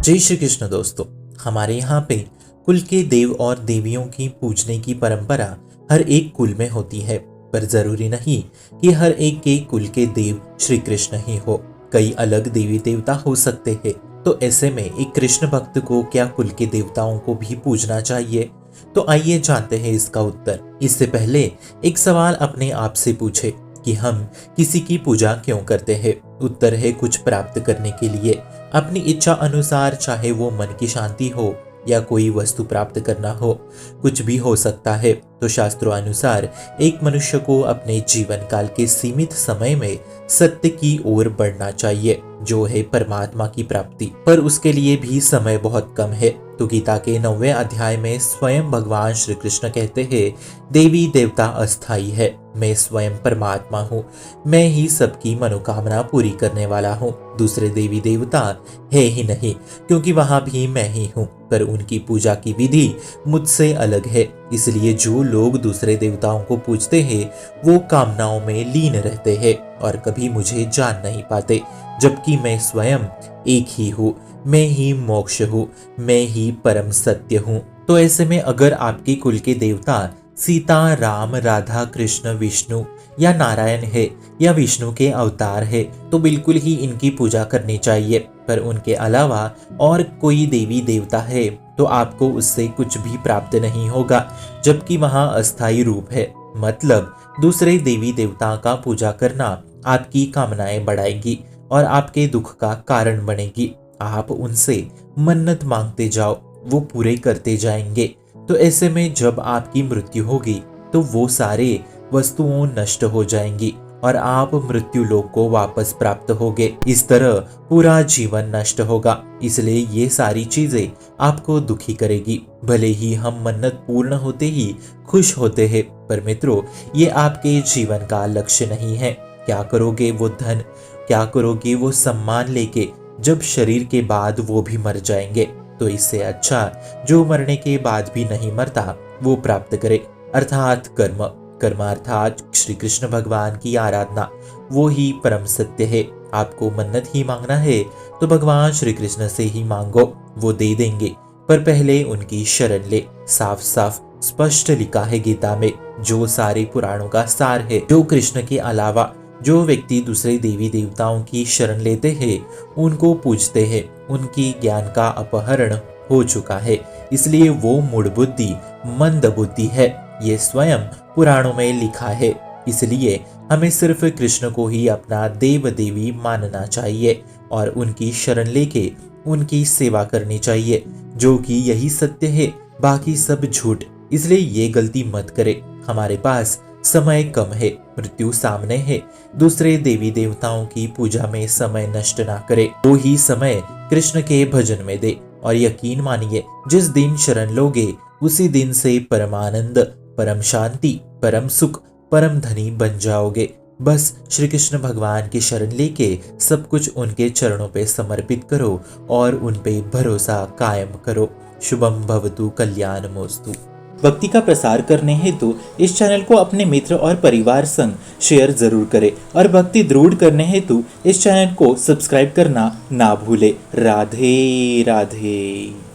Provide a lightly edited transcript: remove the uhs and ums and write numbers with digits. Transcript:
जय श्री कृष्ण दोस्तों। हमारे यहाँ पे कुल के देव और देवियों की पूजने की परंपरा हर एक कुल में होती है, पर जरूरी नहीं कि हर एक के कुल के देव श्री कृष्ण ही हो। कई अलग देवी देवता हो सकते हैं। तो ऐसे में एक कृष्ण भक्त को क्या कुल के देवताओं को भी पूजना चाहिए? तो आइए जानते हैं इसका उत्तर। इससे पहले एक सवाल अपने आप से पूछे कि हम किसी की पूजा क्यों करते हैं। उत्तर है कुछ प्राप्त करने के लिए, अपनी इच्छा अनुसार, चाहे वो मन की शांति हो या कोई वस्तु प्राप्त करना हो, कुछ भी हो सकता है। तो शास्त्रों अनुसार एक मनुष्य को अपने जीवन काल के सीमित समय में सत्य की ओर बढ़ना चाहिए, जो है परमात्मा की प्राप्ति। पर उसके लिए भी समय बहुत कम है। तो गीता के 9वें अध्याय में स्वयं भगवान श्री कृष्ण कहते हैं, देवी देवता अस्थाई है, मैं स्वयं परमात्मा हूँ, मैं ही सबकी मनोकामना पूरी करने वाला हूँ। दूसरे देवी देवता है ही नहीं, क्योंकि वहां भी मैं ही हूँ, पर उनकी पूजा की विधि मुझसे अलग है। इसलिए जो लोग दूसरे देवताओं को पूजते हैं वो कामनाओं में लीन रहते हैं और कभी मुझे जान नहीं पाते, जबकि मैं स्वयं एक ही हूँ, मैं ही मोक्ष हूँ, मैं ही परम सत्य हूँ। तो ऐसे में अगर आपके कुल के देवता सीता, राम, राधा, कृष्ण, विष्णु या नारायण है या विष्णु के अवतार है, तो बिल्कुल ही इनकी पूजा करनी चाहिए। पर उनके अलावा और कोई देवी देवता है तो आपको उससे कुछ भी प्राप्त नहीं होगा, जबकि वहां अस्थायी रूप है। मतलब दूसरे देवी देवता का पूजा करना आपकी कामनाएं बढ़ाएगी और आपके दुख का कारण बनेगी। आप उनसे मन्नत मांगते जाओ, वो पूरे करते जाएंगे। तो ऐसे में जब आपकी मृत्यु होगी तो वो सारे वस्तुओं नष्ट हो जाएंगी और आप मृत्यु लोक को वापस प्राप्त होगे। इस तरह पूरा जीवन नष्ट होगा। इसलिए ये सारी चीजें आपको दुखी करेगी। भले ही हम मन्नत पूर्ण होते ही खुश होते हैं, पर मित्रों ये आपके जीवन का लक्ष्य नहीं है। क्या करोगे वो धन, क्या करोगे वो सम्मान लेके, जब शरीर के बाद वो भी मर जाएंगे? तो इससे अच्छा जो मरने के बाद भी नहीं मरता वो प्राप्त करे, अर्थात कर्म। कर्म अर्थात श्री कृष्ण भगवान की आराधना, वो ही परम सत्य है। आपको मन्नत ही मांगना है तो भगवान श्री कृष्ण से ही मांगो, वो दे देंगे, पर पहले उनकी शरण ले। साफ साफ स्पष्ट लिखा है गीता में, जो सारे पुराणों का सार है। जो कृष्ण के अलावा जो व्यक्ति दूसरे देवी देवताओं की शरण लेते हैं, उनको पूजते हैं, उनकी ज्ञान का अपहरण हो चुका है। इसलिए वो मूढ़ बुद्धि, मंद बुद्धि है। ये स्वयं पुराणों में लिखा है। इसलिए हमें सिर्फ कृष्ण को ही अपना देव देवी मानना चाहिए और उनकी शरण लेके उनकी सेवा करनी चाहिए, जो कि यही सत्य है, बाकी सब झूठ। इसलिए ये गलती मत करे। हमारे पास समय कम है, मृत्यु सामने है। दूसरे देवी देवताओं की पूजा में समय नष्ट ना करे, वो ही समय कृष्ण के भजन में दे। और यकीन मानिए, जिस दिन शरण लोगे उसी दिन से परमानंद, परम शांति, परम सुख, परम धनी बन जाओगे। बस श्री कृष्ण भगवान की शरण लेके सब कुछ उनके चरणों पे समर्पित करो और उन पे भरोसा कायम करो। शुभम भवतु कल्याणमोस्तु। भक्ति का प्रसार करने हेतु इस चैनल को अपने मित्र और परिवार संग शेयर जरूर करें और भक्ति दृढ़ करने हेतु इस चैनल को सब्सक्राइब करना ना भूले। राधे राधे।